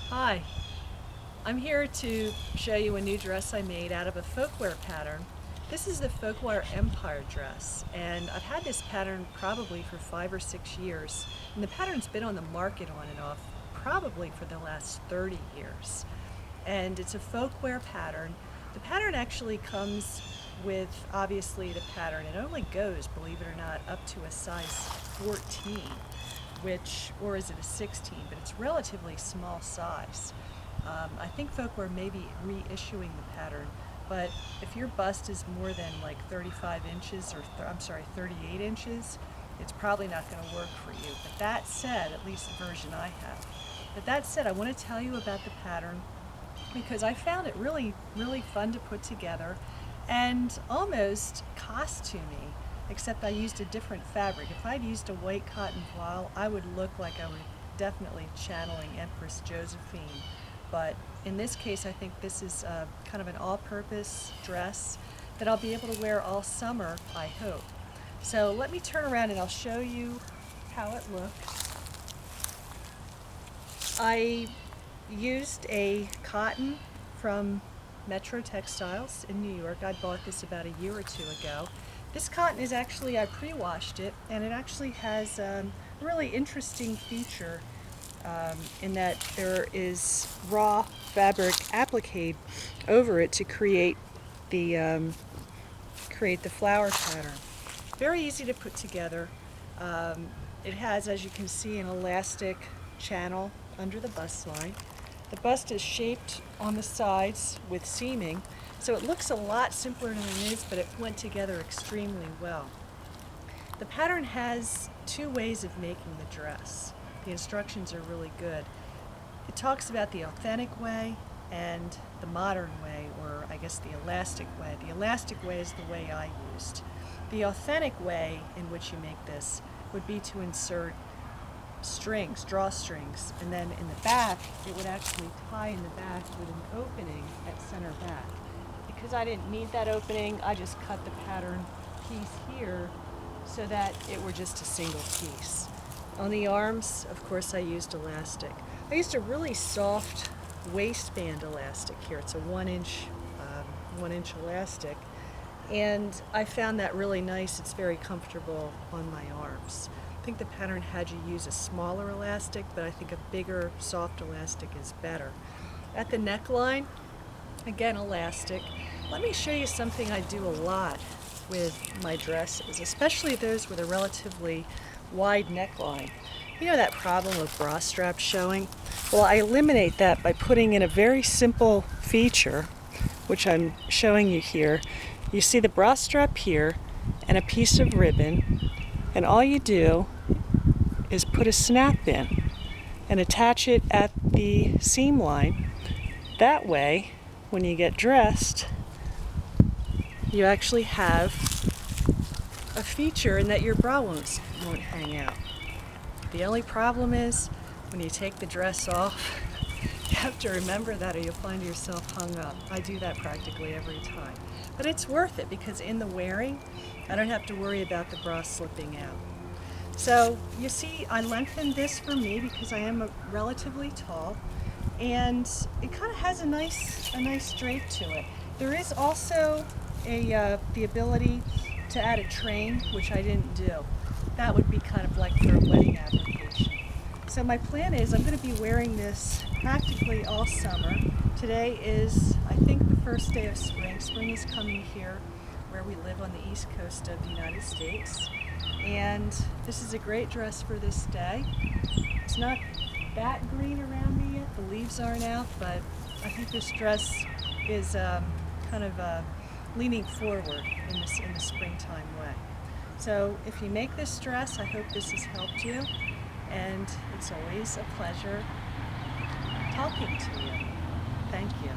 Hi, I'm here to show you a new dress I made out of a folkwear pattern. This is the Folkwear Empire dress, and I've had this pattern probably for 5 or 6 years, and the pattern's been on the market on and off probably for the last 30 years. And it's a folkwear pattern. The pattern actually comes with, obviously, the pattern. It only goes, believe it or not, up to a size 14, or is it a 16, but it's relatively small size. I think Folkwear may be reissuing the pattern, but if your bust is more than like 35 inches, or I'm sorry, 38 inches, it's probably not going to work for you. But that said, at least the version I have. But that said, I want to tell you about the pattern because I found it really, really fun to put together and almost costumey, except I used a different fabric. If I'd used a white cotton voile, I would look like I were definitely channeling Empress Josephine. But in this case, I think this is kind of an all-purpose dress that I'll be able to wear all summer, I hope. So let me turn around and I'll show you how it looks. I used a cotton from Metro Textiles in New York. I bought this about a year or two ago. This cotton is actually, I pre-washed it, and it actually has a really interesting feature in that there is raw fabric appliqued over it to create the flower pattern. Very easy to put together. It has, as you can see, an elastic channel under the bust line. The bust is shaped on the sides with seaming, so it looks a lot simpler than it is, but it went together extremely well. The pattern has two ways of making the dress. The instructions are really good. It talks about the authentic way and the modern way, or I guess the elastic way. The elastic way is the way I used. The authentic way in which you make this would be to insert strings, drawstrings, and then in the back it would actually tie in the back with an opening at center back. Because I didn't need that opening, I just cut the pattern piece here so that it were just a single piece. On the arms, of course, I used elastic. I used a really soft waistband elastic here. It's a 1-inch elastic, and I found that really nice. It's very comfortable on my arms. I think the pattern had you use a smaller elastic, but I think a bigger, soft elastic is better. At the neckline, again, elastic. Let me show you something I do a lot with my dresses, especially those with a relatively wide neckline. You know that problem of bra straps showing? Well, I eliminate that by putting in a very simple feature, which I'm showing you here. You see the bra strap here and a piece of ribbon, and all you do is put a snap in and attach it at the seam line. That way, when you get dressed, you actually have a feature in that your bra won't hang out. The only problem is when you take the dress off, you have to remember that or you'll find yourself hung up. I do that practically every time. But it's worth it because in the wearing, I don't have to worry about the bra slipping out. So you see, I lengthened this for me because I am relatively tall, and it kind of has a nice drape to it. There is also the ability to add a train, which I didn't do. That would be kind of like for a wedding application. So my plan is I'm going to be wearing this practically all summer. Today is, I think, the first day of spring. Spring is coming here where we live on the east coast of the United States. And this is a great dress for this day. It's not that green around me yet. The leaves aren't out, but I think this dress is kind of leaning forward in the springtime way. So if you make this dress, I hope this has helped you, and it's always a pleasure talking to you. Thank you.